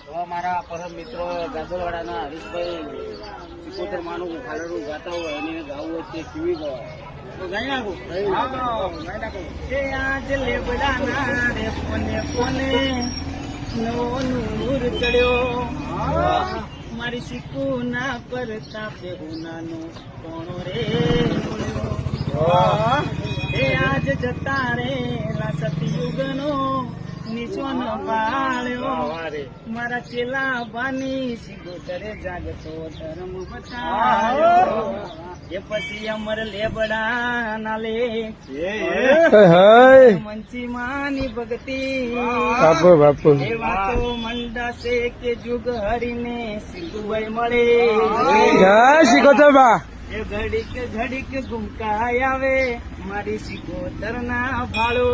મારા પરમ મિત્રો ગાજરવાડાના હરીશભાઈ 75 માનું ખાલડું ગાતા હોય એને ગાવું હોય તે કેવી ગવાય તો ગાઈ નાખું. આજ લેબડાના રે પોને પોને નવો નૂર ચડ્યો મારી શીકુ ના પરતાપે હુનાનો કોણો રે એ આજ જતા રે સતયુગનો નિશોન પાળ્યો મારા ચેલા બાની સિગોતરે જાગતો ધર્મ બચાવ્યો એ પછી અમર લેબડા ના લે મંચી માની ભક્તિ એ વાતો મંડાશે કે જુગ હરીને સિંધુભાઈ મળે એ ઘડીક ગુમકાય આવે મારી સિગોતર ના ભાળો.